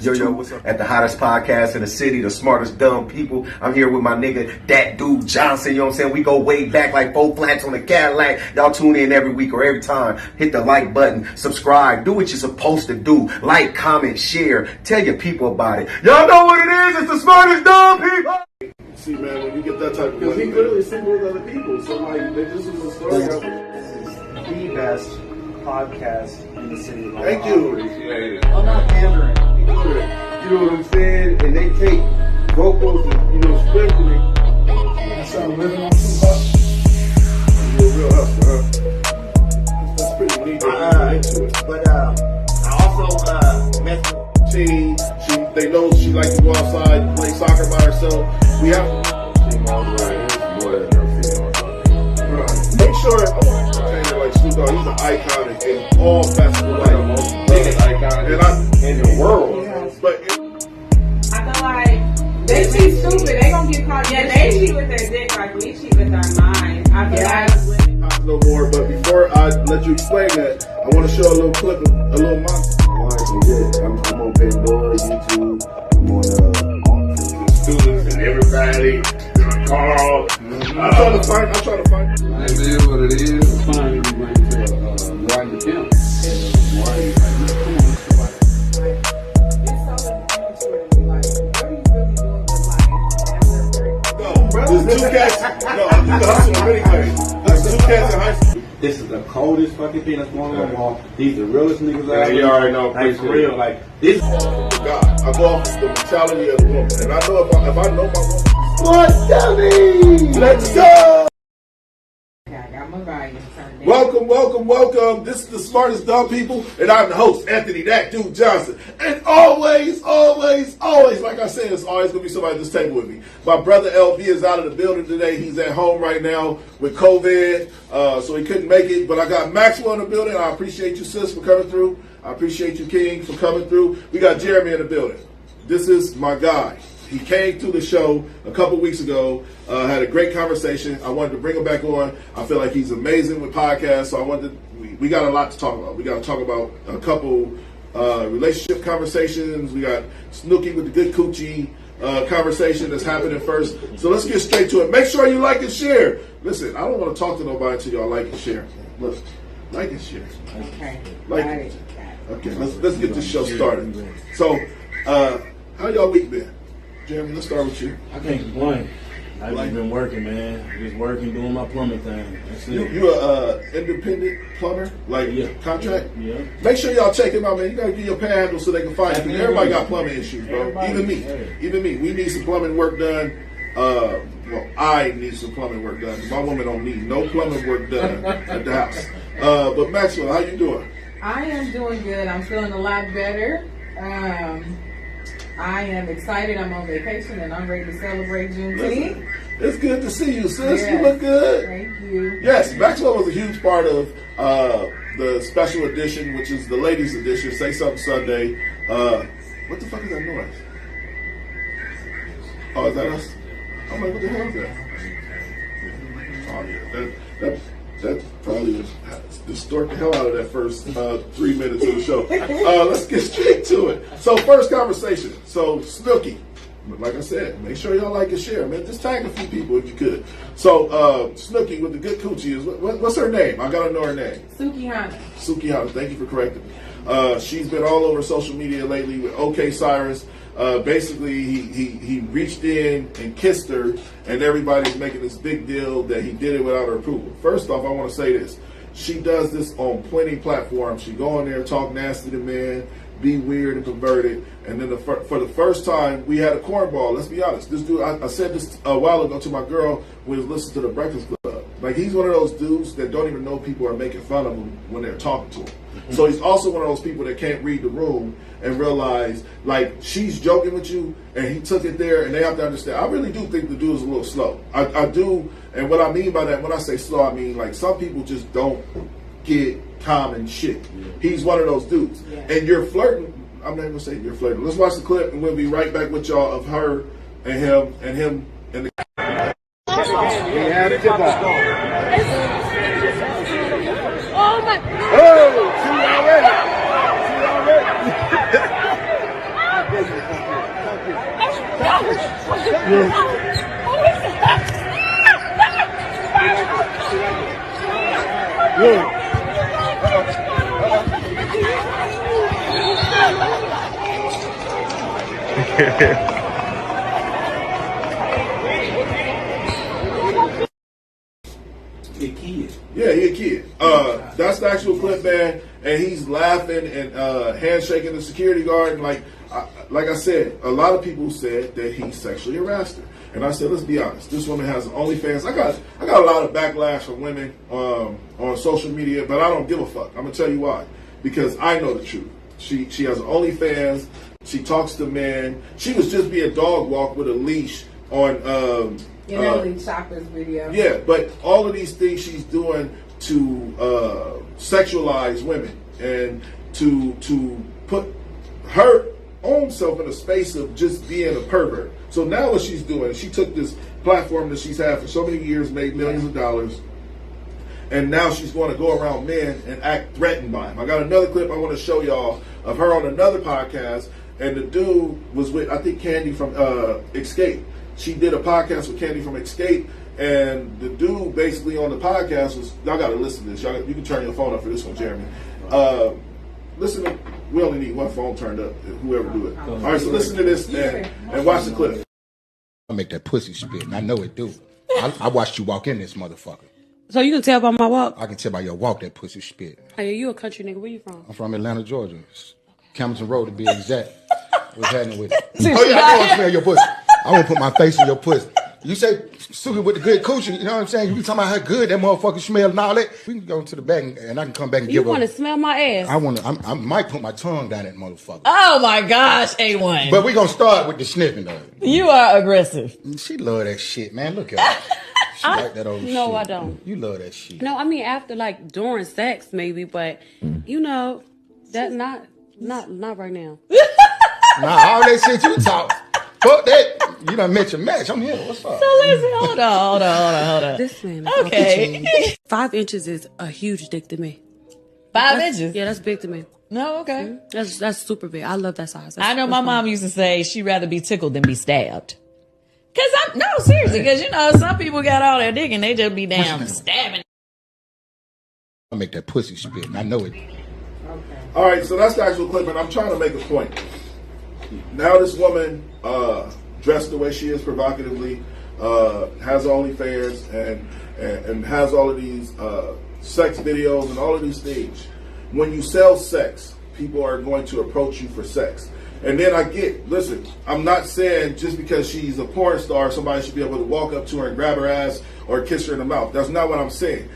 Yo, what's up? At the hottest podcast in the city, the smartest dumb people. I'm here with my nigga, that dude Johnson. You know what I'm saying? We go way back like 4 flats on the Cadillac. Y'all tune in every week or every time. Hit the like button, subscribe, do what you're supposed to do. Like, comment, share, tell your people about it. Y'all know what it is? It's the smartest dumb people. See, man, when you get that type of because he clearly singled other people, so like they just was a story. This is the best podcast in the city. Thank you. Appreciate it. I'm not pandering. You know what I'm saying? And they take vocals and scripting it. That's how I'm living on $2. You're a real hustler, huh? That's pretty neat. Into it. But I also met They know she likes to go outside and play soccer by herself. We have make sure like Snoop Dogg, he's an icon in all facets of life. Biggest icon in the world. But I feel like they cheat stupid. They gonna get caught. Yeah, they cheat with their dick like we cheat with our mind. I feel like no more. But before I let you explain that, I want to show a little clip, a little monster. I'm on Pandora, YouTube. I'm on students and everybody. Carl. I'm trying to find. It is what it is. Fine if you bring it to Ryan account. There's two cats. No, I do the hustle in many ways. There's two cats in high school. This is the coldest fucking thing that's going on the wall. These the realest niggas out there. You already know. Like, for real. Like, this. God, I go off the mentality of the woman. And I know if I know my woman. What, dummy? Let's go! Welcome. This is the smartest dumb people, and I'm the host, Anthony That Dude Johnson. And always, like I said, it's always gonna be somebody at this table with me. My brother LB is out of the building today. He's at home right now with COVID, so he couldn't make it. But I got Maxwell in the building. I appreciate you, sis, for coming through. I appreciate you, King, for coming through. We got Jeremy in the building. This is my guy. He came to the show a couple weeks ago, had a great conversation. I wanted to bring him back on. I feel like he's amazing with podcasts, so we got a lot to talk about. We got to talk about a couple relationship conversations. We got Snooki with the good coochie conversation that's happening first. So let's get straight to it. Make sure you like and share. Listen, I don't want to talk to nobody until y'all like and share. Look, like and share. okay. Like it. Okay, let's get this show started. So, how y'all week been? Jeremy, let's start with you. I can't complain. I've just been working, man. Just working, doing my plumbing thing. That's it. You a independent plumber? Like contract? Yeah. Make sure y'all check him out, man. You gotta get your panhandle so they can find you. Because everybody got plumbing issues, bro. Everybody. Even me. We need some plumbing work done. Well, I need some plumbing work done. My woman don't need no plumbing work done at the house. But Maxwell, how you doing? I am doing good. I'm feeling a lot better. I am excited. I'm on vacation and I'm ready to celebrate Juneteenth. It's good to see you, sis. Yes. You look good. Thank you. Yes, Maxwell was a huge part of the special edition, which is the ladies' edition, Say Something Sunday. What the fuck is that noise? Oh, is that us? I'm like, what the hell is that? Oh, yeah. That probably would distort the hell out of that first 3 minutes of the show. Let's get straight to it. So, first conversation. So, Snooki, like I said, make sure y'all like and share, man. Just tag a few people if you could. So, Snooki with the good coochie is what's her name? I gotta know her name. Sukihana. Thank you for correcting me. She's been all over social media lately with OK Cyrus. Basically, he reached in and kissed her, and everybody's making this big deal that he did it without her approval. First off, I want to say this. She does this on plenty of platforms. She go on there, talk nasty to men, be weird and perverted, and then for the first time, we had a cornball. Let's be honest. This dude, I said this a while ago to my girl who was listening to the Breakfast Club. Like, he's one of those dudes that don't even know people are making fun of him when they're talking to him. So he's also one of those people that can't read the room and realize, like, she's joking with you, and he took it there, and they have to understand. I really do think the dude is a little slow. I do, and what I mean by that, when I say slow, I mean, like, some people just don't get common shit. He's one of those dudes. And you're flirting. I'm not even going to say you're flirting. Let's watch the clip, and we'll be right back with y'all of her and him and the... Oh my! Oh, she already. He a kid. Yeah, he a kid. That's the actual clip, man. And he's laughing and handshaking the security guard. And like I said, a lot of people said that he sexually harassed her. And I said, let's be honest. This woman has OnlyFans. I got a lot of backlash from women on social media, but I don't give a fuck. I'm gonna tell you why. Because I know the truth. She has OnlyFans. She talks to men. She was just being dog walked with a leash on. In that Lee Chopper's video. Yeah, but all of these things she's doing to sexualize women and to put her own self in a space of just being a pervert. So now what she's doing, she took this platform that she's had for so many years, made millions of dollars, and now she's going to go around men and act threatened by them. I got another clip I want to show y'all of her on another podcast, and the dude was with, I think, Candy from Escape. She did a podcast with Candy from Escape, and the dude basically on the podcast was, y'all got to listen to this. You can turn your phone up for this one, Jeremy. Listen to, we only need one phone turned up, whoever do it. All right, so listen to this and watch the clip. I make that pussy spit, and I know it do. I watched you walk in this motherfucker. So you can tell by my walk? I can tell by your walk that pussy spit. Hey, you a country nigga. Where you from? I'm from Atlanta, Georgia. Camden Road to be exact. What's happening with it? Oh yeah, I want to smell your pussy. I want to put my face in your pussy. You say Suki with the good coochie, you know what I'm saying? You be talking about how good that motherfucker smell and all that. We can go to the back and I can come back and you give her. You want to smell my ass? I might put my tongue down that motherfucker. Oh my gosh, A1. But we gonna start with the sniffing though. You are aggressive. She love that shit, man. Look at her. She like that old shit. No, I don't. You love that shit. No, I mean after like during sex maybe, but you know, that not right now. Nah, all that shit you talk. Fuck that. You done met your match. I'm here. What's up? So listen, hold on. This man. Okay. 5 inches is a huge dick to me. 5 inches? Yeah, that's big to me. No, okay. That's super big. I love that size. I know my mom used to say she'd rather be tickled than be stabbed. Seriously, because you know, some people got all their dick and they just be damn stabbing. I make that pussy spit, and I know it. Okay. All right, so that's the actual clip, and I'm trying to make a point. Now this woman, dressed the way she is provocatively, has OnlyFans and has all of these sex videos and all of these things. When you sell sex, people are going to approach you for sex. And then listen, I'm not saying just because she's a porn star, somebody should be able to walk up to her and grab her ass or kiss her in the mouth. That's not what I'm saying.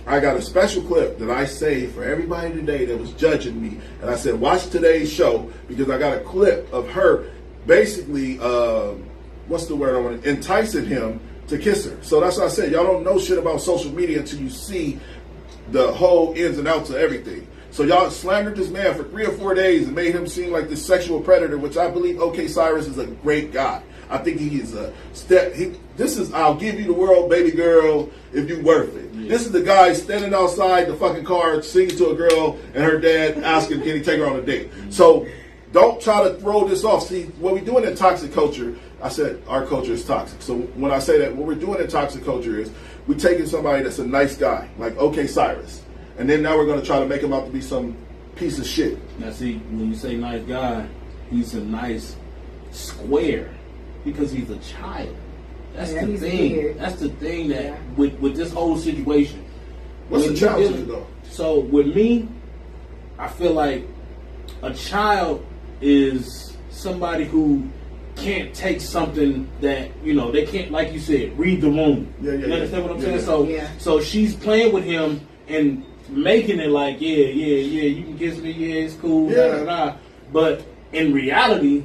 I got a special clip that I saved for everybody today that was judging me. And I said, watch today's show because I got a clip of her basically, enticing him to kiss her. So that's what I said. Y'all don't know shit about social media until you see the whole ins and outs of everything. So y'all slandered this man for 3 or 4 days and made him seem like this sexual predator, which I believe OK Cyrus is a great guy. I think he is I'll give you the world, baby girl, if you worth it. Yeah. This is the guy standing outside the fucking car singing to a girl and her dad asking, can he take her on a date? So don't try to throw this off. See, what we're doing in toxic culture, I said our culture is toxic. So when I say that, what we're doing in toxic culture is we're taking somebody that's a nice guy, like OK Cyrus, and then now we're going to try to make him out to be some piece of shit. Now see, when you say nice guy, he's a nice square because he's a child. That's the thing. Weird. That's the thing that with this whole situation. What's the challenge though? So with me, I feel like a child is somebody who can't take something that, you know, they can't, like you said, read the room. You understand what I'm saying? So she's playing with him and making it like, yeah, you can kiss me, yeah, it's cool, blah, blah, blah. But in reality,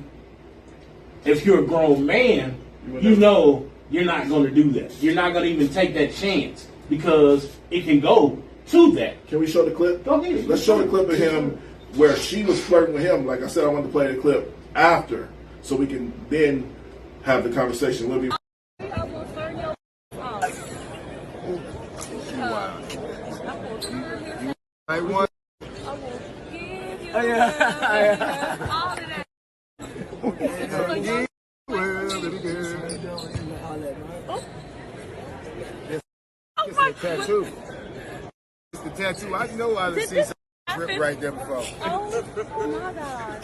if you're a grown man, you know you're not going to do that. You're not going to even take that chance because it can go to that. Can we show the clip? Go ahead. Let's show the clip of him where she was flirting with him. Like I said, I wanted to play the clip after so we can then have the conversation. We'll be. I want. Oh, yeah. It's the tattoo. It's the tattoo. I know I done seen some rip right there before. Oh my God.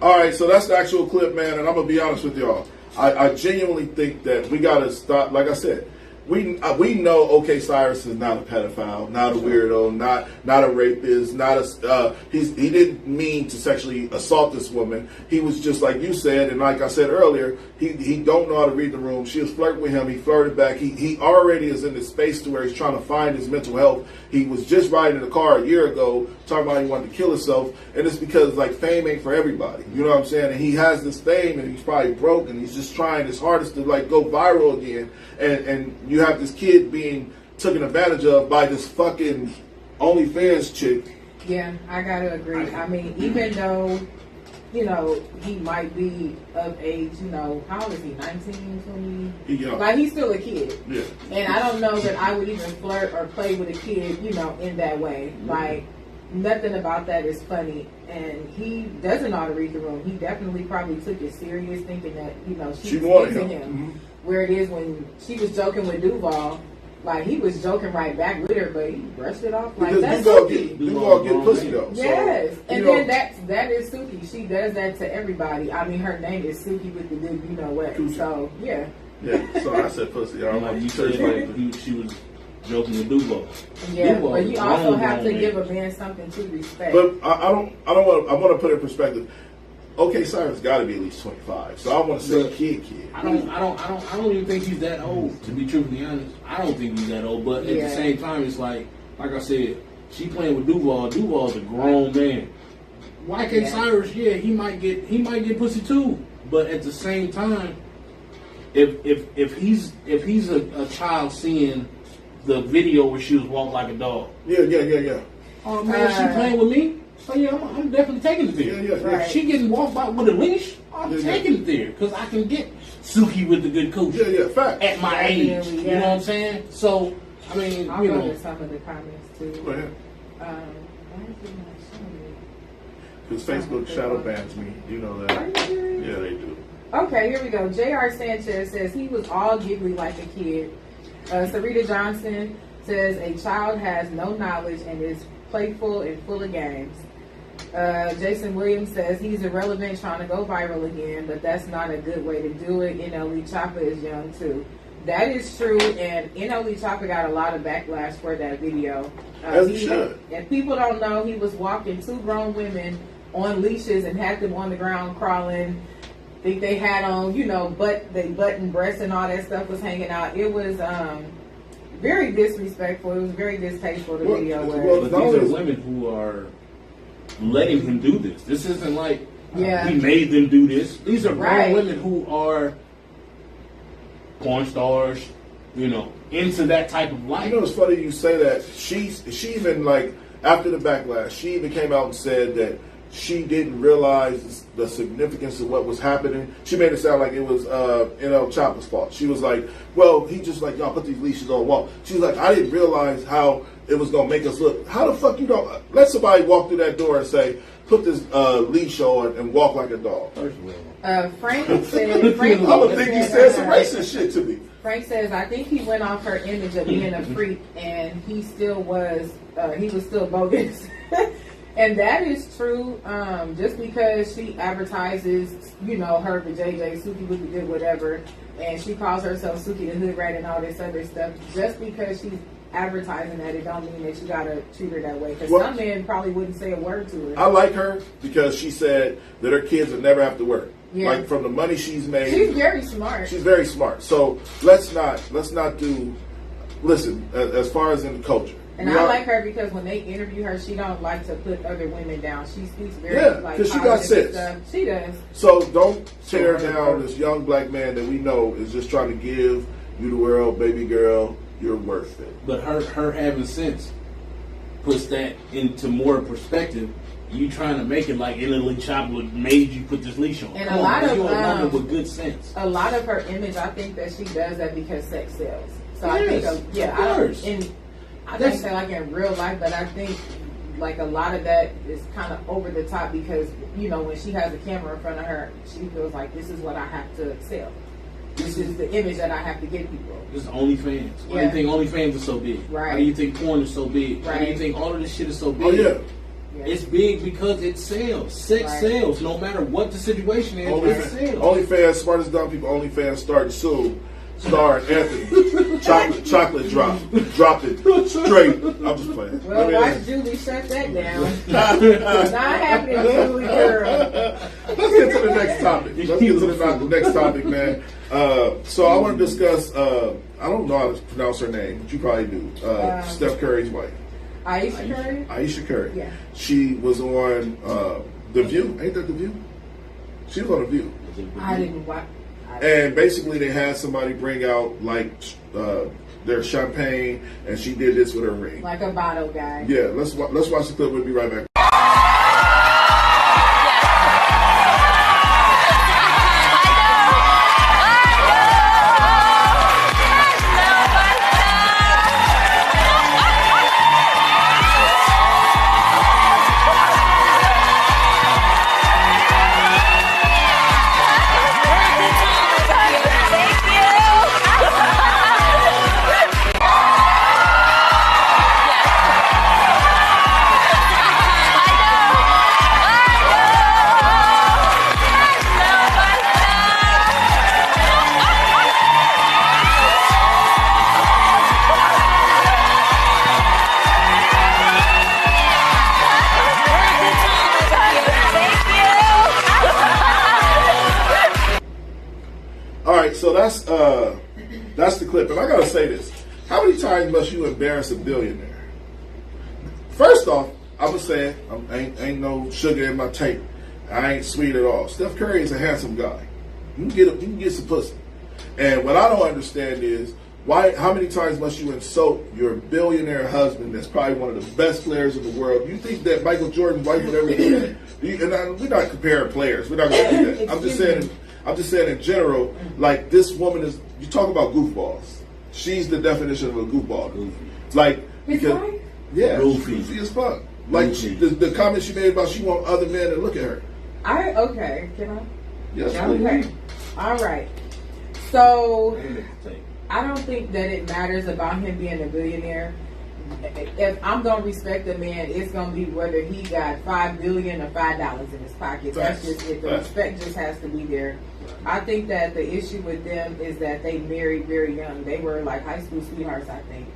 All right, so that's the actual clip, man, and I'm gonna be honest with y'all. I genuinely think that we gotta stop. Like I said, we know OK Cyrus is not a pedophile, not a weirdo, not a rapist, not a he didn't mean to sexually assault this woman. He was just like you said, and like I said earlier, he don't know how to read the room. She was flirting with him. He flirted back. He already is in this space to where he's trying to find his mental health. He was just riding in a car a year ago talking about he wanted to kill himself, and it's because like fame ain't for everybody. You know what I'm saying? And he has this fame, and he's probably broke, and he's just trying his hardest to like go viral again. And you have this kid being taken advantage of by this fucking OnlyFans chick. Yeah, I gotta agree. I mean, even though, you know, he might be of age, you know, how old is he, 19, 20? Like, he's still a kid. Yeah. And I don't know that I would even flirt or play with a kid, you know, in that way. Like, nothing about that is funny. And he doesn't know how to read the room. He definitely probably took it serious, thinking that, you know, she was into him. Mm-hmm. Where it is when she was joking with Duval, like, he was joking right back with her, but he brushed it off like, because that's Duval get pussy though. Yes, so, and then that is Suki. She does that to everybody. I mean, her name is Suki with the good, you know what? So yeah. Yeah. So I said pussy. I don't like you said, like she was joking with Duval. Yeah, Duval but you also have to man. give a man something to respect. But I want to put it in perspective. OK Cyrus got to be at least 25. So I want to say kid. I don't even think he's that old. To be truthfully honest, I don't think he's that old. But at the same time, it's like I said, she playing with Duval. Duval's a grown man. YK Cyrus, he might get pussy too. But at the same time, if he's a child seeing the video where she was walking like a dog. Yeah. Oh man, she playing with me. So yeah, I'm definitely taking it there. Yeah. If she getting walked by with a leash, I'm taking it there because I can get Suki with the good coach. Yeah, fact. At my age, you know what I'm saying? So I mean, I'll go to some of the comments too. Go ahead. Why is it not showing me? Because Facebook shadow bans me. You know that. Are you serious? Yeah, they do. Okay, here we go. J.R. Sanchez says he was all giggly like a kid. Sarita Johnson says a child has no knowledge and is playful and full of games. Jason Williams says he's irrelevant trying to go viral again, but that's not a good way to do it. NLE Choppa is young too. That is true, and NLE Choppa got a lot of backlash for that video. As he should. And people don't know he was walking two grown women on leashes and had them on the ground crawling. I think they had on, you know, butt and breasts and all that stuff was hanging out. It was very disrespectful. It was very distasteful, the video was. But these are women who are letting him do this. This isn't like he made them do this. These are grown women who are porn stars, you know, into that type of life. You know, it's funny you say that. She even, like, after the backlash, she even came out and said that she didn't realize the significance of what was happening. She made it sound like it was NL Choppa's fault. She was like, well, he just like, y'all put these leashes on the wall. She was like, I didn't realize how it was going to make us look. How the fuck you don't let somebody walk through that door and say, put this leash on and walk like a dog? Frank said, Frank I would think he said some racist shit to me. Frank says, I think he went off her image of being a freak, and he still was, he was still bogus. And that is true. Just because she advertises, you know, her for JJ, Suki with the good whatever, and she calls herself Suki the Hood Rat and all this other stuff, just because she's advertising that, it don't mean that you gotta treat her that way. Because some men probably wouldn't say a word to her. I like her because she said that her kids would never have to work. Yeah. Like, from the money she's made. She's very smart. She's very smart. So let's not do. Listen, as far as in the culture. And I like her because when they interview her, she don't like to put other women down. She speaks very because she got sense. Stuff. She does. So don't tear down this young black man that we know is just trying to give you the world, baby girl. You're worth it. But her having sense puts that into more perspective. You trying to make it like NLE Choppa made you put this leash on. And a lot of you're a woman with good sense. A lot of her image, I think that she does that because sex sells. So yes, I think, I think that like in real life, but I think like a lot of that is kind of over the top because, you know, when she has a camera in front of her, she feels like this is what I have to sell. This is the image that I have to give people. This is OnlyFans. Why do you think OnlyFans is so big? Right. Why do you think porn is so big? Why do you Right. think all of this shit is so big? Oh yeah. It's big because it sells. Sex sells. No matter what the situation is, it sells. OnlyFans, smartest dumb people. OnlyFans starting soon. Starring Anthony. Chocolate drop. Drop it straight. I'm just playing. Well, watch Julie shut that down. Not happening, Julie girl. Let's get to the next topic. Next topic, man. So I want to discuss. I don't know how to pronounce her name, but you probably do. Steph Curry's wife. Aisha Curry? Aisha Curry. Yeah. She was on The View. Ain't that The View? She was on The View. I didn't watch. And basically, they had somebody bring out like their champagne, and she did this with her ring. Like a bottle guy. Yeah, let's watch the clip. We'll be right back. So that's the clip, and I gotta say this: how many times must you embarrass a billionaire? First off, I'm gonna say ain't no sugar in my tank. I ain't sweet at all. Steph Curry is a handsome guy. You can get some pussy. And what I don't understand is why. How many times must you insult your billionaire husband? That's probably one of the best players in the world. You think that Michael Jordan's wife would ever do that? We're not comparing players. We're not gonna do that. I'm just saying in general, like this woman is, you talk about goofballs. She's the definition of a goofball. Like, because, yeah, goofy as fuck. Like the comment she made about she want other men to look at her. Okay, can I? Yes, okay. please. All right. So, I don't think that it matters about him being a billionaire. If I'm gonna respect a man, it's gonna be whether he got $5 billion or $5 in his pocket. That's just it. The respect just has to be there. I think that the issue with them is that they married very young. They were like high school sweethearts, I think.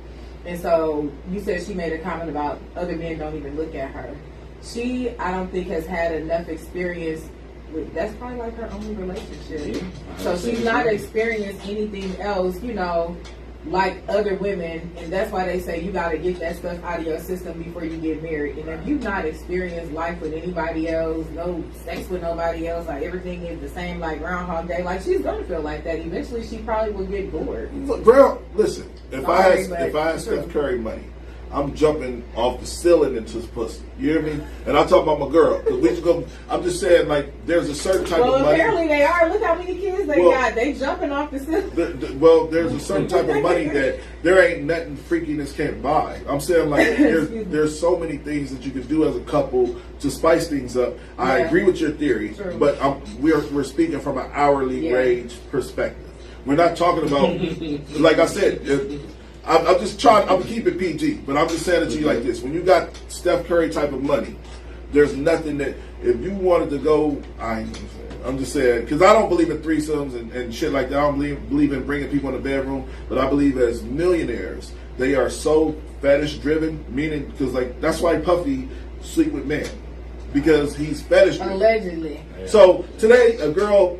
And so you said she made a comment about other men don't even look at her. She, I don't think, has had enough experience with. That's probably like her only relationship. So she's not experienced anything else, you know, like other women, and that's why they say you got to get that stuff out of your system before you get married. And if you've not experienced life with anybody else, no sex with nobody else, like everything is the same, like Groundhog Day, like she's gonna feel like that. Eventually, she probably will get bored. Look, girl, listen. If I had Steph Curry money, I'm jumping off the ceiling into his pussy. You hear me? And I'm talking about my girl. Cause we just go. I'm just saying, like, there's a certain type of money. Well, apparently they are. Look how many kids they got. They jumping off the ceiling. Well, there's a certain type of money that there ain't nothing freakiness can't buy. I'm saying, like, there's so many things that you can do as a couple to spice things up. I agree with your theory, but we're speaking from an hourly wage perspective. We're not talking about, like I said. I'm just trying. I'm keeping PG, but I'm just saying it to you like this: when you got Steph Curry type of money, there's nothing that if you wanted to go. I'm just saying because I don't believe in threesomes and shit like that. I don't believe in bringing people in the bedroom, but I believe as millionaires, they are so fetish driven. Meaning, because like that's why Puffy sleep with men because he's fetish driven. Allegedly. So today, a girl,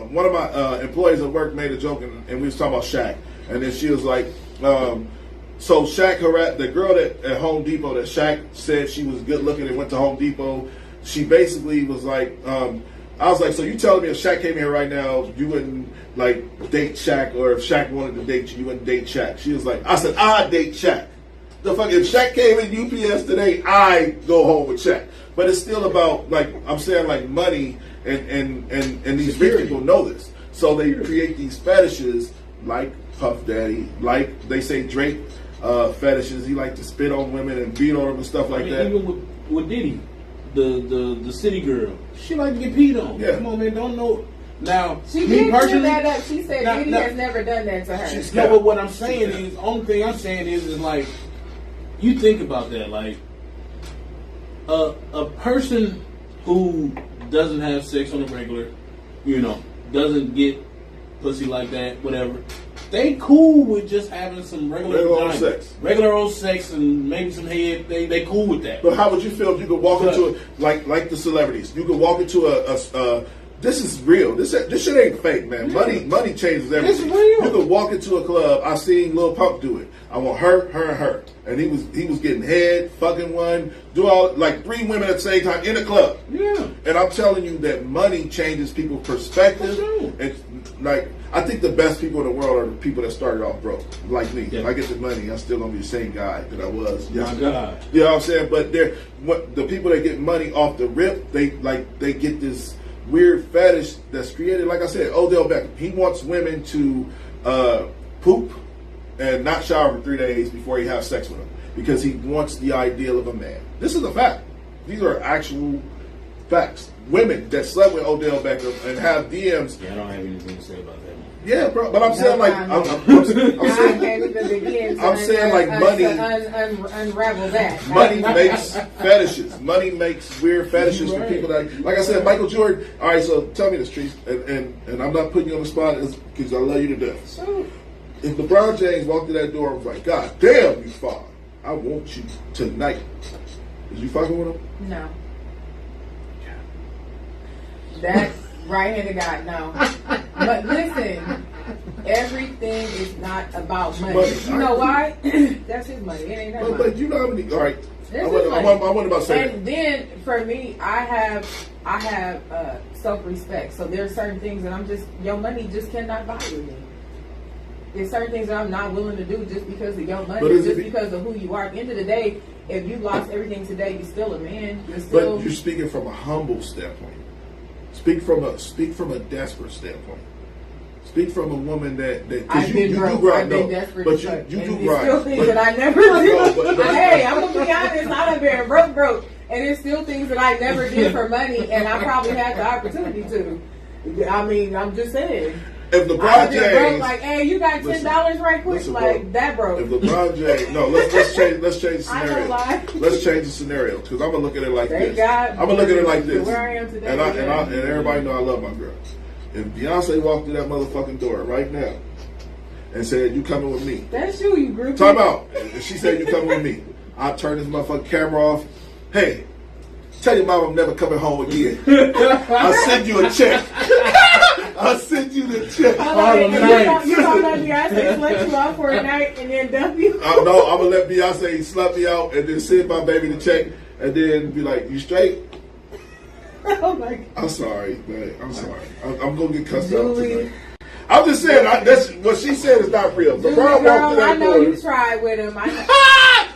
one of my employees at work made a joke, and we was talking about Shaq, and then she was like. So Shaq the girl at Home Depot that Shaq said she was good looking and went to Home Depot, she basically was like, I was like, so you telling me if Shaq came here right now, you wouldn't like date Shaq, or if Shaq wanted to date you wouldn't date Shaq? She was like, I said, I'd date Shaq. The fuck, if Shaq came in UPS today, I'd go home with Shaq. But it's still about, like, I'm saying, like, money and these rich people know this. So they create these fetishes like Puff Daddy, like they say Drake fetishes. He liked to spit on women and beat on them and stuff like that. Even with Diddy, the city girl, she like to get peed on. Yeah. Come on, man, don't know. Now, She me did personally, clear that up. She said Diddy has never done that to her. no, but what I'm saying is, only thing I'm saying is like, you think about that, like, a person who doesn't have sex on the regular, doesn't get pussy like that, whatever. They cool with just having some regular old sex. Regular old sex and maybe some head. They cool with that. But how would you feel if you could walk into like the celebrities? You could walk into a this is real. This shit ain't fake, man. Money changes everything. It's real. You could walk into a club. I seen Lil Pump do it. I want her, and her, and he was getting head, fucking one, do all like 3 women at the same time in a club. Yeah. And I'm telling you that money changes people's perspective. Sure. It's like I think the best people in the world are the people that started off broke, like me. Yeah. If I get the money, I'm still gonna be the same guy that I was yesterday. My God. You know what I'm saying? But the people that get money off the rip, they get this weird fetish that's created. Like I said, Odell Beckham, he wants women to poop and not shower for 3 days before he has sex with them because he wants the ideal of a man. This is a fact. These are actual facts. Women that slept with Odell Beckham and have DMs. Yeah, I don't have anything to say about that. Yeah, bro. But I'm saying like I'm saying like money. Unravel that. Money makes fetishes. Money makes weird fetishes for people that, like I said, Michael Jordan. All right, so tell me this, Trees, and I'm not putting you on the spot because I love you to death. Sure. If LeBron James walked through that door and was like, "God damn, you fine. I want you tonight," is you fucking with him? No. That right-handed guy, no. But listen, everything is not about money. You know why? That's his money. It ain't that money. But you know how many? All right. I want about to say and then for me, I have self-respect. So there's certain things that your money just cannot buy with me. There's certain things that I'm not willing to do just because of your money, just because of who you are. At the end of the day, if you lost everything today, you're still a man. But you're speaking from a humble standpoint. Speak from a desperate standpoint. Speak from a woman that I've been broke. I've been desperate, but you do grind. Still things that I never did. Hey, I'm gonna be honest. I've been broke, and there's still things that I never did for money, and I probably had the opportunity to. I mean, I'm just saying. If LeBron James, broke, like, hey, you got $10 right quick, like that, bro. If LeBron James, no, let's change the scenario. Let's change the scenario because I'm gonna look at it like this. I'm gonna look at it like this. Where I am today, and everybody know I love my girl. If Beyonce walked through that motherfucking door right now and said, "You coming with me?" That's you groupie. Time out. If she said, "You coming with me," I turn this motherfucking camera off. Hey, tell your mom I'm never coming home again. I'll send you a check. I'll send you the check. You don't let Beyonce let you out for a night and then dump you? No, I'm going to let Beyonce slut me out and then send my baby the check and then be like, "You straight?" Oh my God. I'm sorry, man. I'm sorry. I'm going to get cussed out tonight. I'm just saying, that's what she said is not real. LeBron walked through that I know door. you tried with him.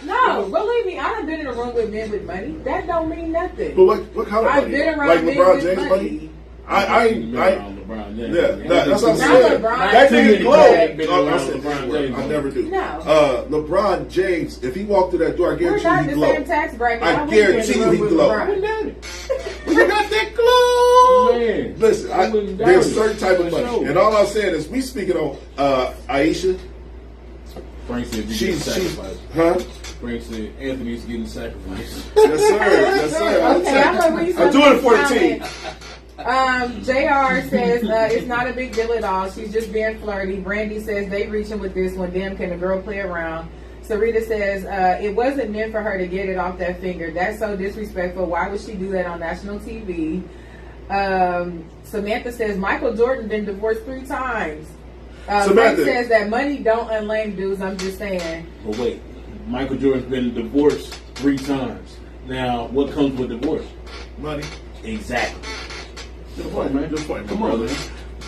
No, believe me, I done been in a room with men with money. That don't mean nothing. But what kind of money? I've been around like men LeBron with James money. I LeBron James. Yeah, that's what I'm saying. That nigga glow. I never do. No. LeBron James, if he walked through that door, I guarantee We're you not he the glow. same tax bracket. I guarantee you he glow. You got that glow. Man. Listen, there's certain type of money, and all I'm saying is we speaking on Aisha. Frank said she's huh? Frank said Anthony's getting sacrificed. Yes, sir. Yes, sir. Okay, I'm doing it for the team. JR says it's not a big deal at all. She's just being flirty. Brandy says they reaching with this one. Damn, can a girl play around? Sarita says it wasn't meant for her to get it off that finger. That's so disrespectful. Why would she do that on national TV? Samantha says Michael Jordan been divorced 3 times. Frank says that money don't unlame dudes. I'm just saying. But wait, Michael Jordan's been divorced 3 times. Now, what comes with divorce? Money. Exactly. Good point, man. Good point, Come on, man.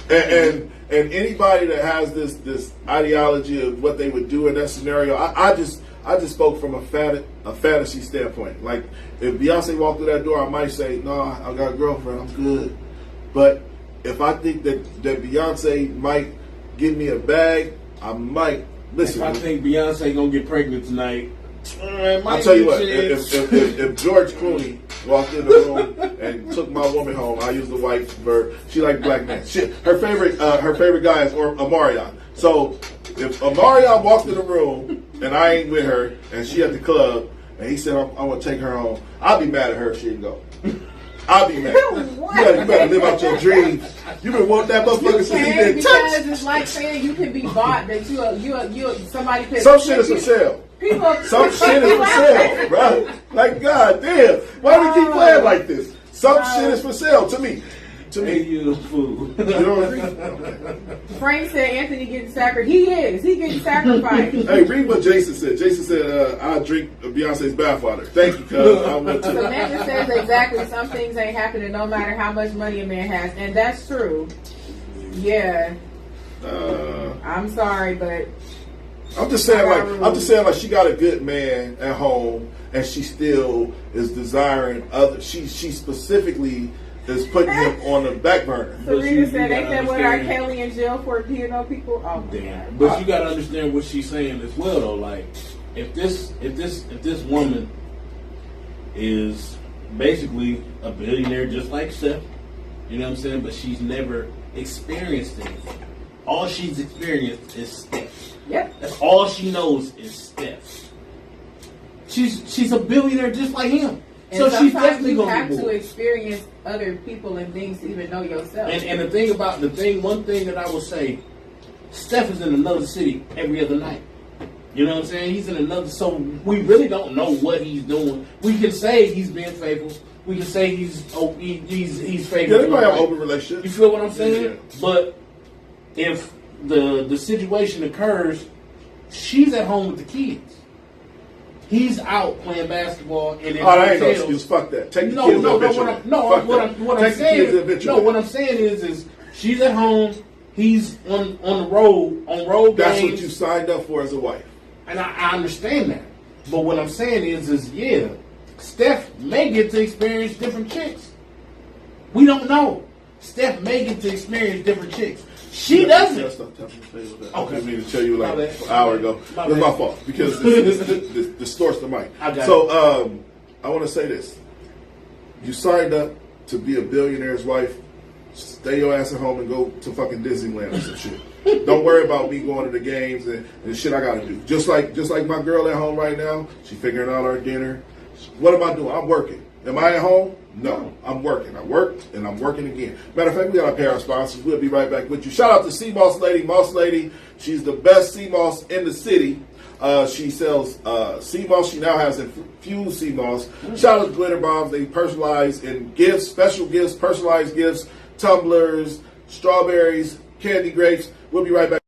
And anybody that has this ideology of what they would do in that scenario, I just spoke from a fantasy standpoint. Like if Beyonce walked through that door, I might say, "No, I got a girlfriend. I'm good." But if I think that Beyonce might give me a bag, I might Listen, if I think Beyonce gonna get pregnant tonight, I'll tell you what. If George Clooney walked in the room and took my woman home, I use the white verb. She like black men. Her favorite guy is Omarion. So if Omarion walked in the room and I ain't with her and she at the club and he said I want to take her home, I'll be mad at her if she didn't go. I'll be mad. You better live out your dreams. You been wanting that motherfucker since you didn't touch. Because it's like saying you can be bought, that you somebody could. Some shit is for sale. Some shit is for sale, bro. Like, God damn. Why do we keep playing like this? Some shit is for sale to me. Hey, you fool. You don't agree? Frank said Anthony getting sacrificed. He getting sacrificed. Hey, read what Jason said. Jason said, I drink Beyonce's bathwater. Thank you, cuz. I will too. Samantha says exactly, some things ain't happening no matter how much money a man has. And that's true. Yeah. I'm sorry, but I'm just saying like she got a good man at home and she still is desiring other. She specifically is putting him on the back burner. Serena said, ain't that what R. Kelly in jail for being on people? Oh my God. But you gotta understand what she's saying as well though. Like if this woman is basically a billionaire just like Steph, you know what I'm saying? But she's never experienced anything. All she's experienced is Steph. Yep. That's all she knows is Steph. She's a billionaire just like him. And so she's definitely you going have to to experience other people and things to even know yourself. And one thing that I will say, Steph is in another city every other night. You know what I'm saying? He's in another, so we really don't know what he's doing. We can say he's being faithful. We can say he's faithful. Yeah, they might have open relationship. You feel what I'm saying? Yeah. But if the situation occurs, she's at home with the kids. He's out playing basketball and that ain't no excuse. Fuck that. Take the kids what I'm saying is she's at home, he's on the road That's games. what you signed up for as a wife. And I understand that. But what I'm saying is yeah, Steph may get to experience different chicks. We don't know. Steph may get to experience different chicks. She doesn't. Okay. I didn't mean to tell you like an hour ago. It's my fault because this distorts the mic. So I want to say this. You signed up to be a billionaire's wife. Stay your ass at home and go to fucking Disneyland or some shit. Don't worry about me going to the games and shit I got to do. Just like my girl at home right now. She figuring out our dinner. What am I doing? I'm working. Am I at home? No, I'm working. I worked and I'm working again. Matter of fact, we got a pair of sponsors. We'll be right back with you. Shout out to Sea Moss Lady. Moss Lady, she's the best sea moss in the city. She sells sea moss. She now has infused sea moss. Shout out to Glitter Bombs. They personalize in gifts, special gifts, personalized gifts, tumblers, strawberries, candy grapes. We'll be right back.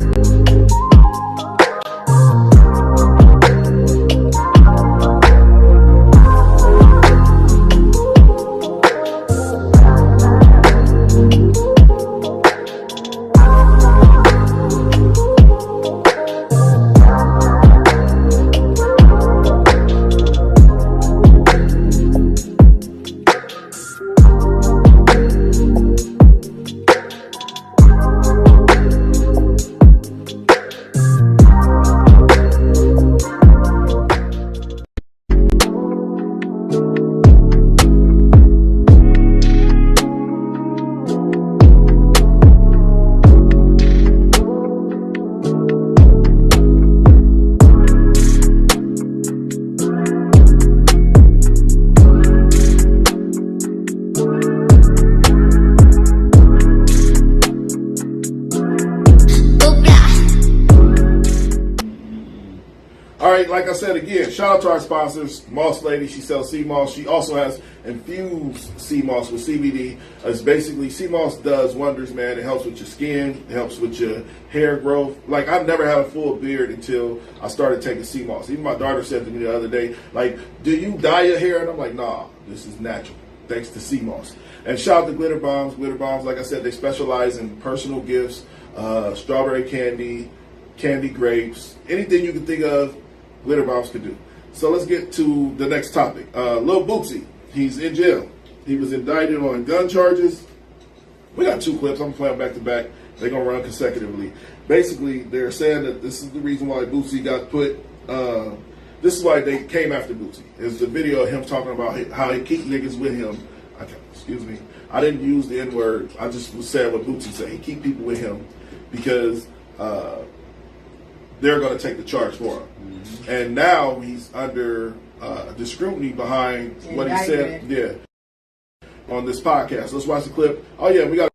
Like I said again, shout out to our sponsors, Moss Lady. She sells sea moss. She also has infused sea moss with CBD. It's basically, sea moss does wonders, man. It helps with your skin. It helps with your hair growth. Like, I've never had a full beard until I started taking sea moss. Even my daughter said to me the other day, like, do you dye your hair? And I'm like, nah, this is natural, thanks to sea moss. And shout out to Glitter Bombs. Glitter Bombs, like I said, they specialize in personal gifts, strawberry candy, candy grapes, anything you can think of. Glitter Bombs could do. So let's get to the next topic. Lil Bootsy, he's in jail. He was indicted on gun charges. We got two clips. I'm playing back to back. They're gonna run consecutively. Basically, they're saying that this is the reason why Boosie got put. This is why they came after Boosie. Is the video of him talking about how he keep niggas with him. Excuse me. I didn't use the N-word. I just was saying what Boosie said. He keep people with him because they're going to take the charge for him. Mm-hmm. And now he's under the scrutiny behind what he said. Yeah. On this podcast. Let's watch the clip. Oh yeah, we got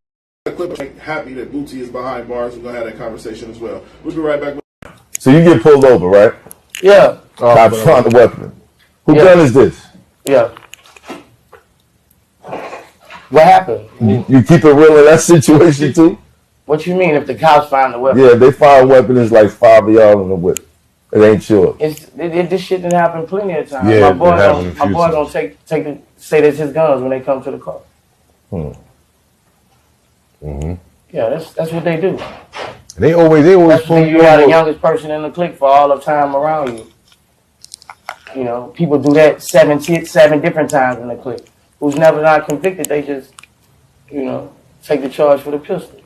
a clip. I'm happy that Boosie is behind bars. We're going to have that conversation as well. We'll be right back. So you get pulled over, right? Yeah. Cops found the weapon. Who gun is this? Yeah. What happened? You keep it real in that situation too? What you mean if the cops find the weapon? Yeah, they find a weapon, it's like 5 of y'all in the whip. It ain't sure. This shit didn't happen plenty of times. Yeah, my boy don't say that's his guns when they come to the car. Mm-hmm. Yeah, that's what they do. They always pull you are the youngest person in the clique for all of time around you. You know, people do that 7 different times in the clique. Who's never not convicted, they just, you know, take the charge for the pistol.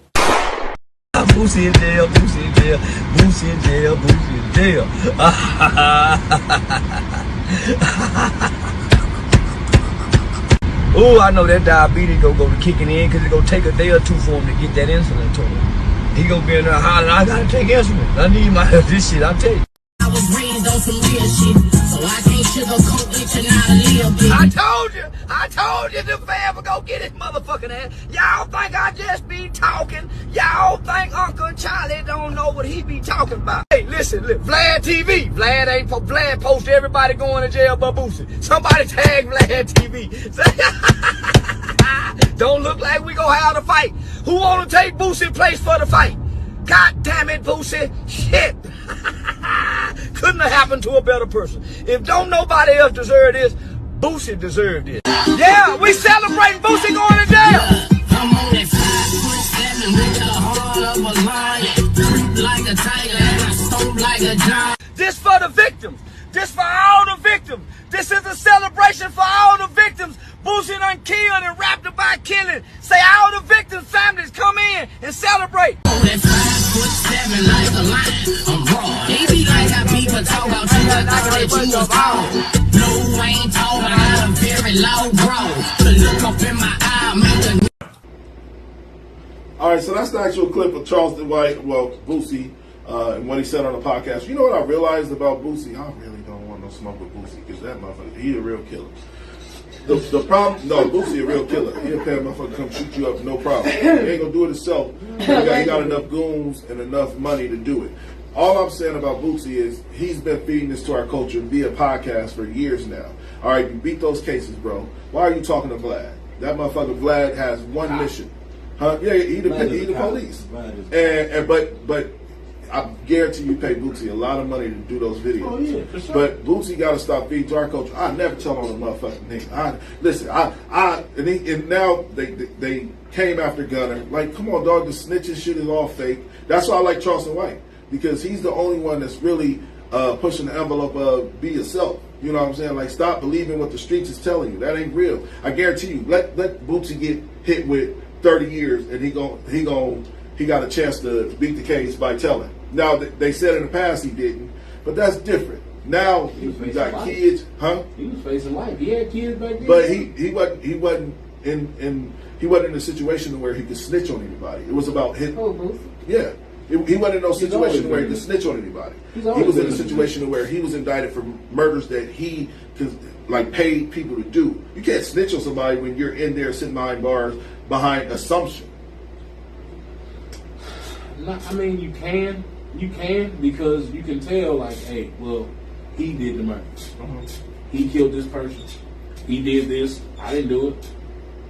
Boosie in jail, Boosie in jail, Boosie in jail, Boosie in jail. Oh, I know that diabetes gonna go to kicking in because it's gonna take a day or two for him to get that insulin to him. He gonna be in there hollering, I gotta take insulin. I need my this shit, I'm telling you. I was raised on some real shit, so I can't sugarcoat it and not a little bit. I told you the fam will go get his motherfucking ass. Y'all think I just be talking? Y'all think Uncle Charlie don't know what he be talking about? Hey, listen, Vlad TV. Vlad post everybody going to jail but Boosie. Somebody tag Vlad TV. Don't look like we gonna have a fight. Who wanna take Boosie place for the fight? God damn it, Boosie. Shit. Couldn't have happened to a better person. If don't nobody else deserve this, Boosie deserved it. Yeah, we celebrating Boosie going to jail. I'm only 5'7" with the heart of a lion. Creep like a tiger and I stomp like a giant. This for the victims. This for all the victims. This is a celebration for all the victims. Boosie done killed and rapped about killing. Say all the victims' families come in and celebrate. Only 5'7" like a lion. I'm raw. They be like how people talk about you. I thought that you was tall. No, I ain't tall, but I got a very low growl. The look up in my eye make a... All right, so that's the actual clip of Charleston White, Boosie, and what he said on the podcast. You know what I realized about Boosie? I really don't want no smoke with Boosie because that motherfucker, he a real killer. The problem, no, Boosie a real killer. He'll pay a motherfucker to come shoot you up, no problem. He ain't gonna do it himself. He got enough goons and enough money to do it. All I'm saying about Boosie is he's been feeding this to our culture via podcast for years now. All right, you beat those cases, bro. Why are you talking to Vlad? That motherfucker Vlad has one mission. Huh? Yeah, he the police. But I guarantee you pay Boosie a lot of money to do those videos. Oh yeah, for sure. But Boosie got to stop feeding to our culture. I never tell on a motherfucking nigga. And now they came after Gunner. Like, come on, dog. The snitching shit is all fake. That's why I like Charleston White because he's the only one that's really pushing the envelope of be yourself. You know what I'm saying? Like, stop believing what the streets is telling you. That ain't real. I guarantee you. Let Boosie get hit with 30 years, and he got a chance to beat the case by telling. Now they said in the past he didn't, but that's different. Now he got kids, huh? He was facing life. He had kids back then. But he wasn't in a situation where he could snitch on anybody. It was about his. Yeah. He wasn't in no situation where he could snitch on anybody. He was in a situation where he was indicted for murders that he paid people to do. You can't snitch on somebody when you're in there sitting behind bars behind assumption. No, I mean, you can because you can tell, like, hey, well, he did the murder. He killed this person. He did this. I didn't do it.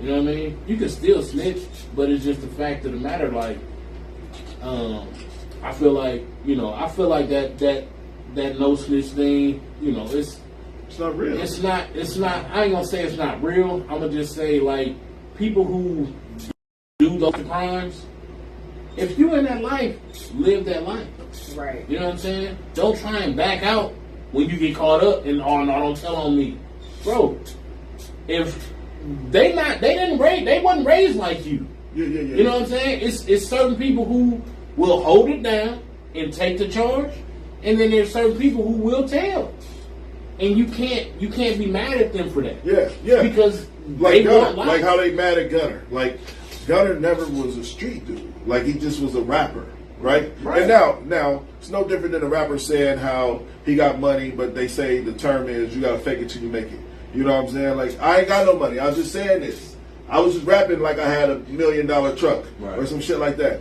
You know what I mean? You can still snitch, but it's just the fact of the matter, like, I feel like that no snitch thing, you know, it's not real. It's not, I ain't gonna say it's not real. I'm gonna just say, like, people who do those crimes, if you in that life, live that life. Right. You know what I'm saying? Don't try and back out when you get caught up and oh no, don't tell on me. Bro, if they wasn't raised like you. You know what I'm saying? It's certain people who will hold it down and take the charge, and then there's certain people who will tell, and you can't be mad at them for that. Yeah. Because like they Gunner, want life. like how they mad at Gunner. Like Gunner never was a street dude. Like he just was a rapper, right? And now it's no different than a rapper saying how he got money, but they say the term is you gotta fake it till you make it. You know what I'm saying? Like I ain't got no money. I was just saying this. I was just rapping like I had $1 million truck or some shit like that.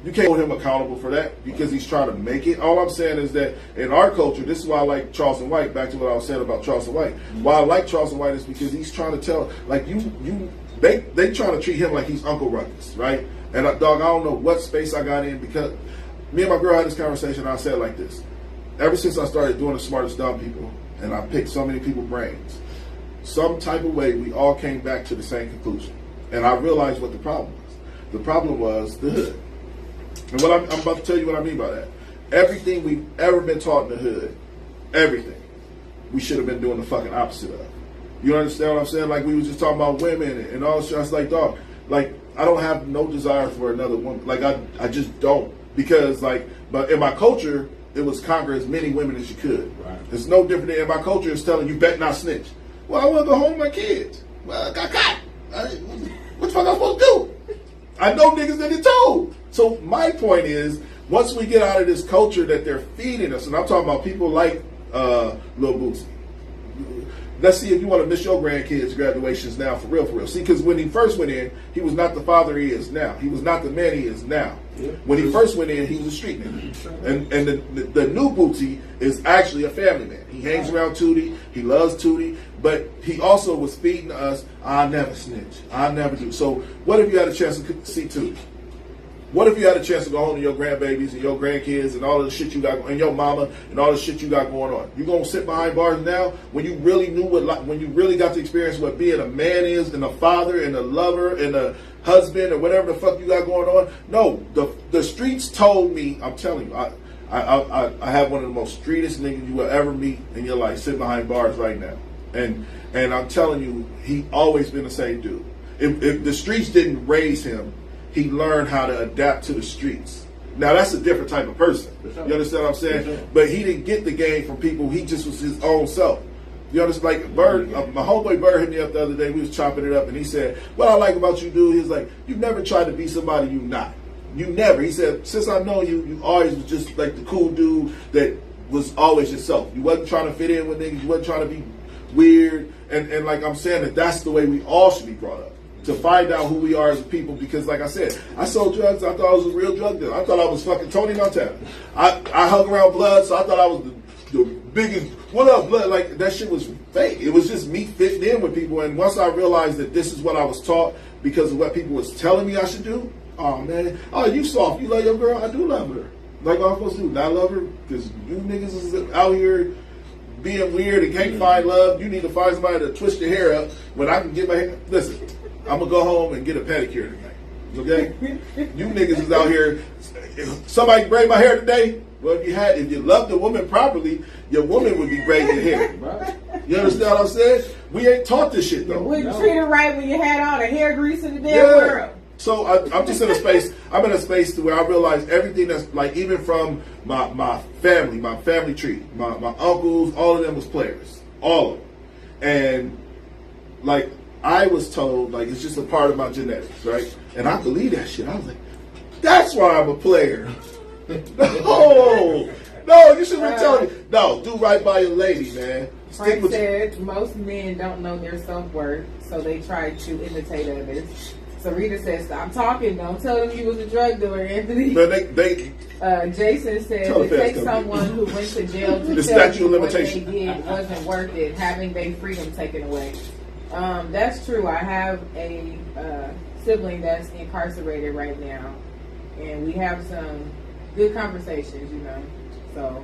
You can't hold him accountable for that because he's trying to make it. All I'm saying is that in our culture, this is why I like Charleston White. Back to what I was saying about Charleston White. Why I like Charleston White is because he's trying to tell, like they trying to treat him like he's Uncle Ruckus, right? And dog, I don't know what space I got in because me and my girl had this conversation. And I said it like this: ever since I started doing the Smartest Dumb People, and I picked so many people's brains, some type of way we all came back to the same conclusion. And I realized what the problem was. The problem was the hood. And what I'm about to tell you what I mean by that. Everything we've ever been taught in the hood, everything, we should have been doing the fucking opposite of. You understand what I'm saying? Like we was just talking about women and all this shit. I was like, dog, like I don't have no desire for another woman. Like I just don't. Because but in my culture, it was conquer as many women as you could. Right. It's no different than in my culture. It's telling you bet not snitch. Well, I want to go home with my kids. Well, I got caught. What the fuck am I supposed to do? I know niggas that get told. So my point is, once we get out of this culture that they're feeding us, and I'm talking about people like Lil Bootsy. Let's see if you want to miss your grandkids' graduations now, for real. See, because when he first went in, he was not the father he is now. He was not the man he is now. Yeah. When he first went in, he was a street nigga. And the new Bootsy is actually a family man. He hangs around Tootie. He loves Tootie. But he also was feeding us, I never snitch. I never do. So what if you had a chance to see Tootie? What if you had a chance to go home to your grandbabies and your grandkids and all of the shit you got, and your mama and all the shit you got going on? You gonna sit behind bars now when you really knew when you really got to experience what being a man is, and a father and a lover and a husband or whatever the fuck you got going on? No, the streets told me. I'm telling you, I have one of the most streetest niggas you will ever meet in your life sitting behind bars right now, and I'm telling you, he always been the same dude. If the streets didn't raise him, he learned how to adapt to the streets. Now that's a different type of person. You understand what I'm saying? But he didn't get the game from people. He just was his own self. You understand? Like Bird, my homeboy Bird hit me up the other day. We was chopping it up, and he said, "What I like about you, dude," he was like, "You never tried to be somebody you not. You never." He said, "Since I know you, you always was just like the cool dude that was always yourself. You wasn't trying to fit in with niggas. You wasn't trying to be weird." And like I'm saying, that's the way we all should be brought up. To find out who we are as people, because like I said, I sold drugs. I thought I was a real drug dealer. I thought I was fucking Tony Montana. I hung around Blood, so I thought I was the biggest. What up, Blood? Like that shit was fake. It was just me fitting in with people. And once I realized that this is what I was taught because of what people was telling me I should do. Oh man, oh you soft. You love your girl? I do love her. Like what I'm supposed to do? Not love her because you niggas is out here being weird and can't find love. You need to find somebody to twist your hair up when I can get my hair. Listen. I'm gonna go home and get a pedicure tonight. Okay? You niggas is out here. Somebody braid my hair today. Well, if you loved the woman properly, your woman would be braiding your hair. You understand what I'm saying? We ain't taught this shit though. We treat it right when you had all the hair grease in the damn world. So I'm just in a space. I'm in a space to where I realize everything that's like, even from my family tree, my uncles, all of them was players, all of them, and like. I was told, like, it's just a part of my genetics, right? And I believe that shit. I was like, that's why I'm a player. No, you shouldn't be telling me. No, do right by your lady, man. Frank said most men don't know their self-worth, so they try to imitate others. Sarita says, stop talking. Don't tell them you was a drug dealer, Anthony. But Jason said, it takes someone who went to jail to tell you what they did wasn't worth it, having their freedom taken away. That's true. I have a sibling that's incarcerated right now, and we have some good conversations, you know. So,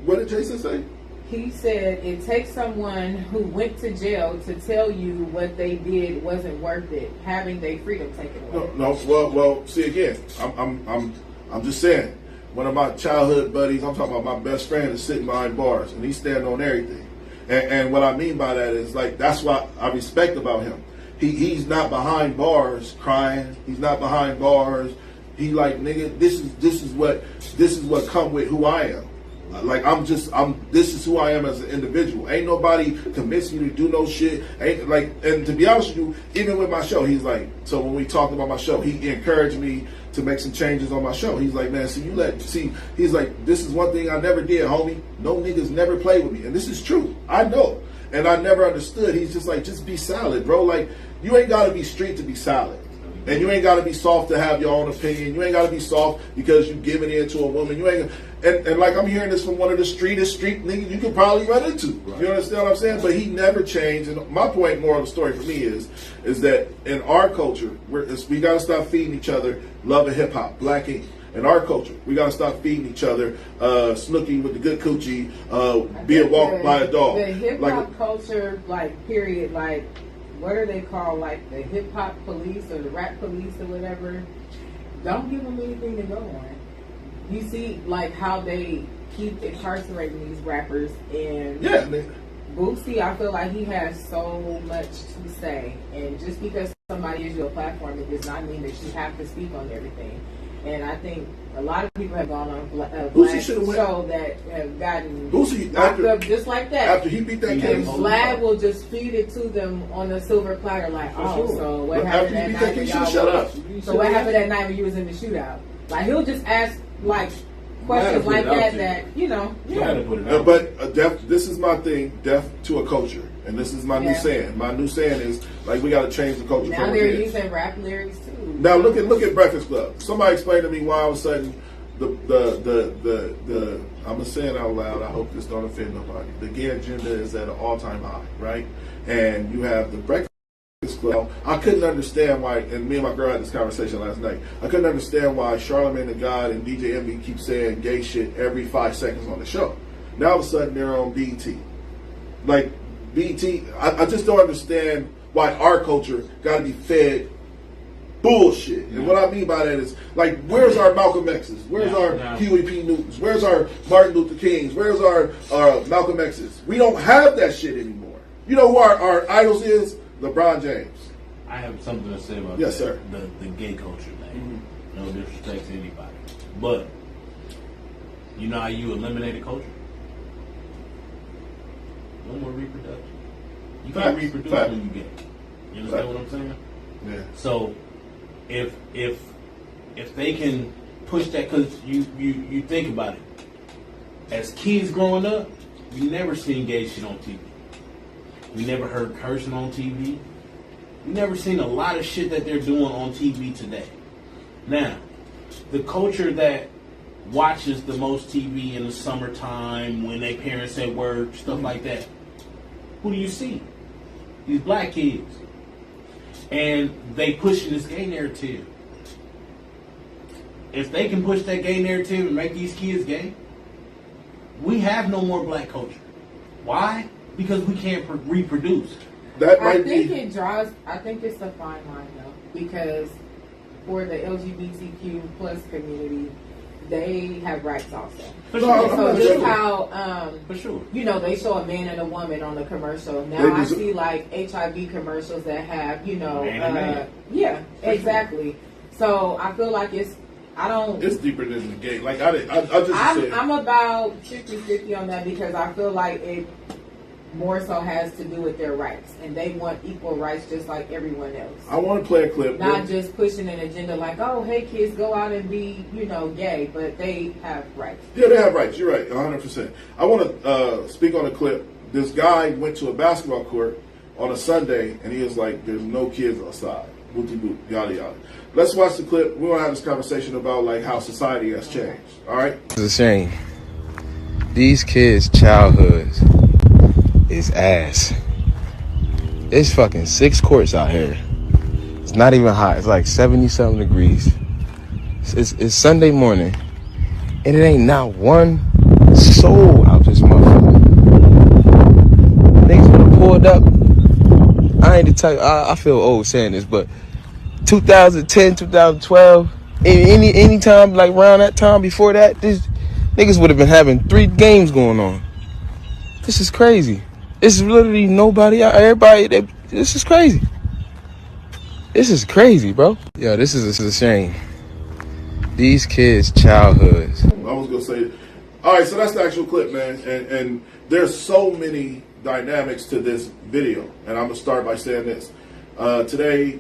what did Jason say? He said it takes someone who went to jail to tell you what they did wasn't worth it, having their freedom taken away. No. Well. See again. I'm just saying. One of my childhood buddies. I'm talking about my best friend is sitting behind bars, and he's standing on everything. And what I mean by that is, like, that's what I respect about him. he's not behind bars crying. He's not behind bars. He like, nigga, this is what come with who I am. Like this is who I am as an individual. Ain't nobody convinced me to do no shit. Ain't like, and to be honest with you, even with my show, he's like, so when we talked about my show, he encouraged me to make some changes on my show. He's like, man, he's like, this is one thing I never did, homie. No niggas never played with me. And this is true. I know. And I never understood. He's just like, just be solid, bro. Like, you ain't gotta be street to be solid. And you ain't got to be soft to have your own opinion. You ain't got to be soft because you giving in to a woman. You ain't, and like I'm hearing this from one of the street niggas you could probably run into. Right. You understand what I'm saying? But he never changed. And my point, more of the story for me is that in our culture, we got to stop feeding each other love and hip hop, Black Ink. In our culture, we got to stop feeding each other Snooki with the good coochie, being walked by a dog. The hip hop culture, like, period, like, what are they called, like the hip hop police or the rap police or whatever? Don't give them anything to go on. You see, like, how they keep incarcerating these rappers, and yeah, Boosie, I feel like he has so much to say, and just because somebody gives you a platform, it does not mean that you have to speak on everything. And I think a lot of people have gone on Black show that have gotten locked up just like that. After he beat that case, Vlad will just feed it to them on a silver platter, like, so what happened that night when y'all shut up. So what happened that night when you was in the shootout? Like, he'll just ask like questions like that you know. Yeah. But this is my thing, deaf to a culture. And this is my new saying. My new saying is, like, we got to change the culture. Now they're using rap lyrics too. Now look at Breakfast Club. Somebody explain to me why all of a sudden the I'm gonna say it out loud. I hope this don't offend nobody. The gay agenda is at an all-time high, right? And you have the Breakfast Club. I couldn't understand why, and me and my girl had this conversation last night. I couldn't understand why Charlamagne the God and DJ Envy keep saying gay shit every 5 seconds on the show. Now all of a sudden they're on BET. Like, BT, I just don't understand why our culture got to be fed bullshit. And what I mean by that is, like, where's our Malcolm X's? Where's our Huey P. Newtons? Where's our Martin Luther Kings? Where's our Malcolm X's? We don't have that shit anymore. You know who our idols is? LeBron James. I have something to say about yes, sir. The gay culture thing. Mm-hmm. No disrespect to anybody. But, you know how you eliminate a culture? No more reproduction. You can't reproduce when you gay. You understand what I'm saying? Yeah. So if they can push that, because you think about it, as kids growing up, we never seen gay shit on TV. We never heard cursing on TV. We never seen a lot of shit that they're doing on TV today. Now, the culture that watches the most TV in the summertime when their parents at work, stuff like that, who do you see? These black kids. And they pushing this gay narrative. If they can push that gay narrative and make these kids gay, we have no more black culture. Why? Because we can't reproduce. I think it's a fine line though, because for the LGBTQ plus community, they have rights also. For sure. So just how, for sure, you know, they show a man and a woman on the commercial. Now I see like HIV commercials that have, you know, yeah, exactly. So I feel like it's deeper than the gay. Like I'm about 50-50 on that, because I feel like it more so has to do with their rights, and they want equal rights just like everyone else. I want to play a clip. Not just pushing an agenda like, oh, hey kids, go out and be, you know, gay, but they have rights. Yeah, they have rights. You're right, 100%. I want to speak on a clip. This guy went to a basketball court on a Sunday, and he was like, there's no kids outside. Booty boot, yada yada. Let's watch the clip. We're gonna have this conversation about like how society has changed. All right. It's a shame. These kids' childhoods is ass. It's fucking 6 courts out here. It's not even hot. It's like 70-something degrees. It's Sunday morning, and it ain't not one soul out this motherfucker. Niggas would have pulled up. I ain't the type. I feel old saying this, but 2010, 2012, any time like around that time before that, these niggas would have been having 3 games going on. This is crazy. It's literally nobody out. Everybody. This is crazy. This is crazy, bro. Yo, this is a shame. These kids' childhoods. I was gonna say, all right. So that's the actual clip, man. And there's so many dynamics to this video, and I'm gonna start by saying this. Today,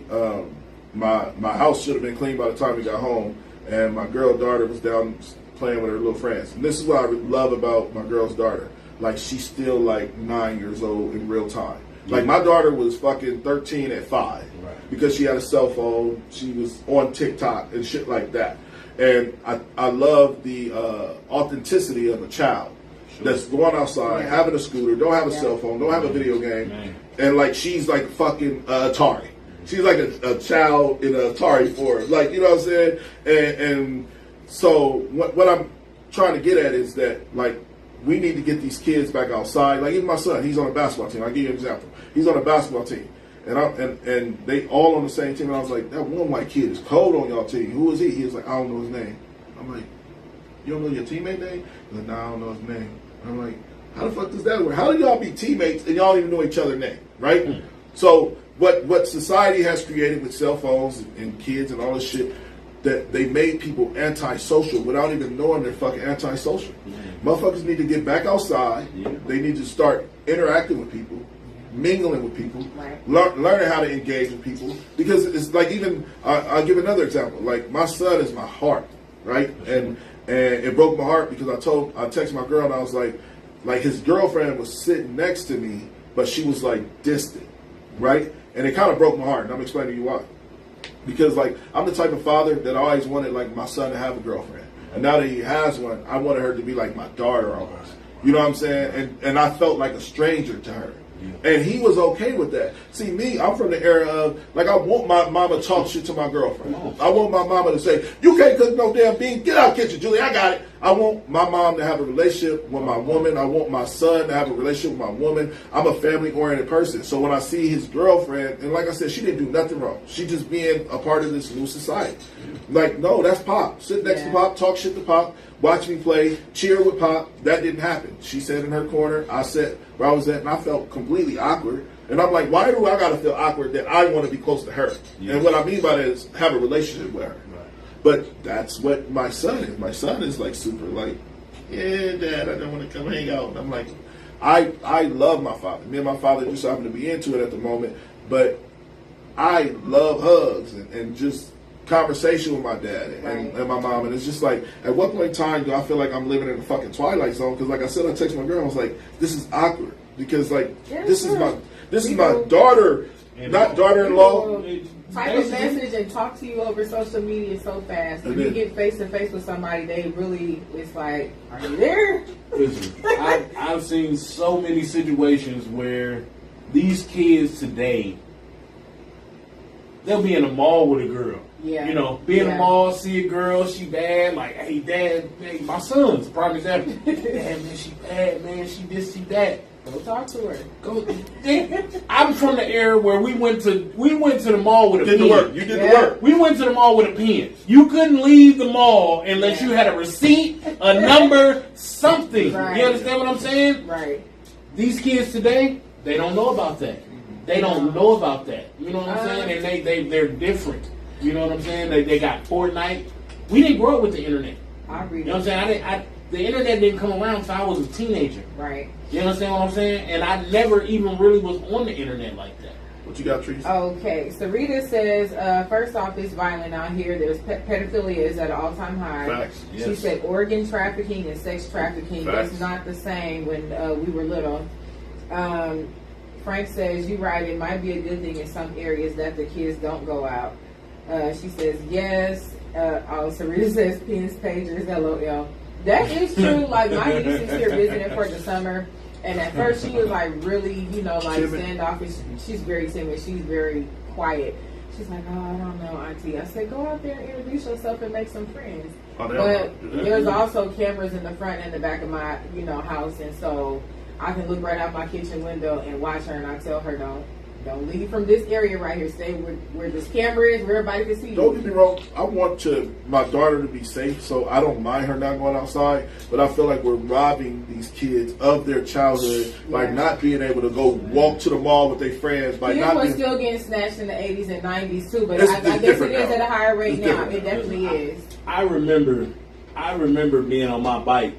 my house should have been clean by the time we got home, and my girl daughter was down playing with her little friends. And this is what I love about my girl's daughter. Like, she's still like 9 years old in real time. Like, my daughter was fucking 13 at 5 because she had a cell phone. She was on TikTok and shit like that. And I love the authenticity of a child that's going outside, having a scooter, don't have a cell phone, don't have a video game, and like she's like fucking Atari. She's like a child in an Atari form. Like, you know what I'm saying? And so what I'm trying to get at is that, like, we need to get these kids back outside. Like, even my son, he's on a basketball team. I'll give you an example. He's on a basketball team. And they all on the same team. And I was like, that one white kid is cold on y'all team. Who is he? He was like, I don't know his name. I'm like, you don't know your teammate name? He's like, no, I don't know his name. I'm like, how the fuck does that work? How do y'all be teammates and y'all don't even know each other's name, right? So what society has created with cell phones and kids and all this shit, that they made people antisocial without even knowing they're fucking antisocial. Motherfuckers need to get back outside. They need to start interacting with people, mingling with people, learning how to engage with people. Because it's like, even I'll give another example. Like, my son is my heart, right? And it broke my heart because I texted my girl and I was like his girlfriend was sitting next to me, but she was like distant, right? And it kind of broke my heart, and I'm explaining to you why. Because, like, I'm the type of father that I always wanted, like, my son to have a girlfriend. And now that he has one, I wanted her to be like my daughter almost. You know what I'm saying? And I felt like a stranger to her. And he was okay with that. See, me, I'm from the era of, like, I want my mama to talk shit to my girlfriend. I want my mama to say, you can't cook no damn beans. Get out of the kitchen, Julie. I got it. I want my mom to have a relationship with my woman. I want my son to have a relationship with my woman. I'm a family-oriented person. So when I see his girlfriend, and like I said, she didn't do nothing wrong. She just being a part of this new society. Like, no, that's Pop. Sit next to Pop, talk shit to Pop, watch me play, cheer with Pop. That didn't happen. She sat in her corner. I sat where I was at, and I felt completely awkward. And I'm like, why do I got to feel awkward that I want to be close to her? And what I mean by that is have a relationship with her. But that's what my son is. My son is like super like, yeah, Dad, I don't want to come hang out. And I'm like, I love my father. Me and my father just happen to be into it at the moment. But I love hugs and just conversation with my dad and my mom. And it's just like, at what point in time do I feel like I'm living in a fucking Twilight Zone? Because like I said, I texted my girl, I was like, this is awkward. Because like, this is my daughter, not daughter-in-law. Type a message and talk to you over social media so fast. When you get face to face with somebody, they really, it's like, are you there? Listen, I've seen so many situations where these kids today, they'll be in a mall with a girl. Yeah. You know, be in a mall, see a girl, she bad, like, hey, Dad, hey, my son's a prime example. Dad, man, she bad, man, she this, she that. Go talk to her. Go. I'm from the era where we went to the mall with a pen. Did the work. You did the work. We went to the mall with a pen. You couldn't leave the mall unless you had a receipt, a number, something. Right. You understand what I'm saying? Right. These kids today, they don't know about that. They don't know about that. You know what I'm saying? And they're different. You know what I'm saying? They got Fortnite. We didn't grow up with the internet. I agree. You know what I'm saying? The internet didn't come around until I was a teenager. Right. You understand what I'm saying? And I never even really was on the internet like that. What you got, Trees? Okay, Sarita says, first off, it's violent out here. There's pedophilia is at an all-time high. Facts. She Yes. said organ trafficking and sex trafficking Facts. is not the same when we were little. Frank says, you're right, it might be a good thing in some areas that the kids don't go out. She says, yes. Sarita says, pens, pagers, LOL. That is true. Like, my niece is here visiting for the summer. And at first she was like really, like standoffish. She's very timid. She's very quiet. She's like, oh, I don't know, Auntie. I said, go out there and introduce yourself and make some friends. But there's also cameras in the front and the back of my, house. And so I can look right out my kitchen window and watch her, and I tell her, Don't leave from this area right here. Stay where this camera is, where everybody can see you. Don't get me wrong. I want my daughter to be safe, so I don't mind her not going outside. But I feel like we're robbing these kids of their childhood by not being able to go walk to the mall with their friends. By Kids not were being, still getting snatched in the 80s and 90s too, but It's I guess it different is now. at a higher rate It's now. different It now. definitely is. I remember being on my bike.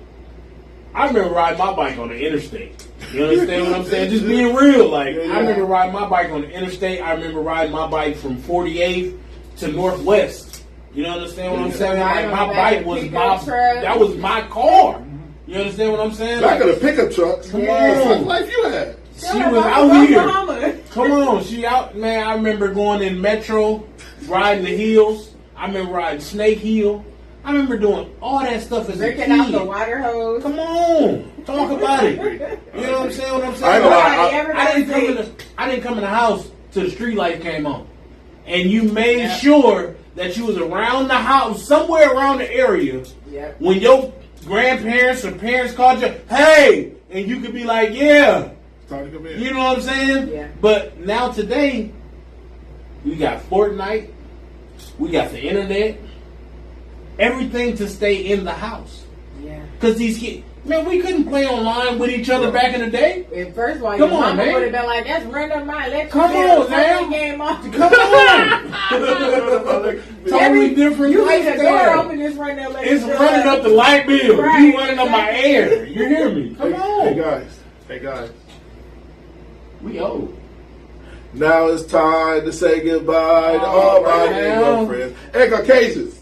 I remember riding my bike on the interstate. You understand what I'm saying? Just being real. Like, I remember riding my bike on the interstate. I remember riding my bike from 48th to Northwest. You understand what I'm saying? Like, my bike was that was my car. You understand what I'm saying? Back Like, of the pickup trucks. Come What on. life you had? She was out here. Come on, she out, man. I remember going in Metro, riding the hills. I remember riding Snake Hill. I remember doing all that stuff as a kid. Drinking out the water hose. Come on, talk about it. You know what I'm saying? What I'm saying? I ain't gonna lie, I didn't come in the house till the street light came on, and you made sure that you was around the house, somewhere around the area, when your grandparents or parents called you, hey, and you could be like, yeah. Time to come in. You know what I'm saying? Yeah. But now today, we got Fortnite, we got the internet, everything to stay in the house. Yeah. Because these kids, man, we couldn't play online with each other back in the day. And first of all, Come your on, mama man. would have been like, that's random my electric. Come on, man. Game on. Come on. Totally different You leave the door lifestyle. open, it's running up. It's running up the light bill. Right, You running up my air. You hear me? Come on. Hey guys. We old. Now it's time to say goodbye to all my Negro friends and Caucasians.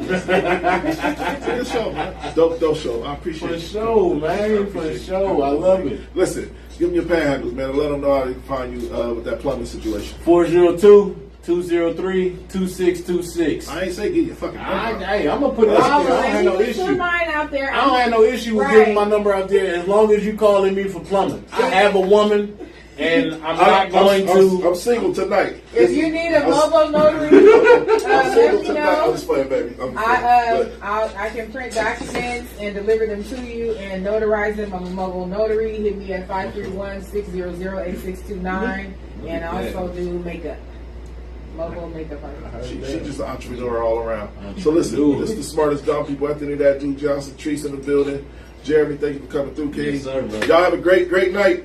It's a good show, man. Dope show. I appreciate it. For sure, man. For sure. I love it. Listen, give them your panhandles, man, and let them know how they can find you with that plumbing situation. 402-203-2626. I ain't say get your fucking number. Hey, I'm going to put it out there. I don't have no issue. Put mine out there. I don't have no issue with giving my number out there as long as you calling me for plumbing. I have a woman, and I'm not going to. I'm single tonight. If you need a mobile notary, let me know. I'm just playing, baby. I can print documents and deliver them to you and notarize them. I'm a mobile notary. Hit me at 531-600-8629. And I also do makeup. Mobile makeup artist. She's just an entrepreneur all around. So listen, this is the smartest dumb people. Anthony, that dude Johnson, Treese in the building. Jeremy, thank you for coming through, King. Yes, sir, bro. Y'all have a great night.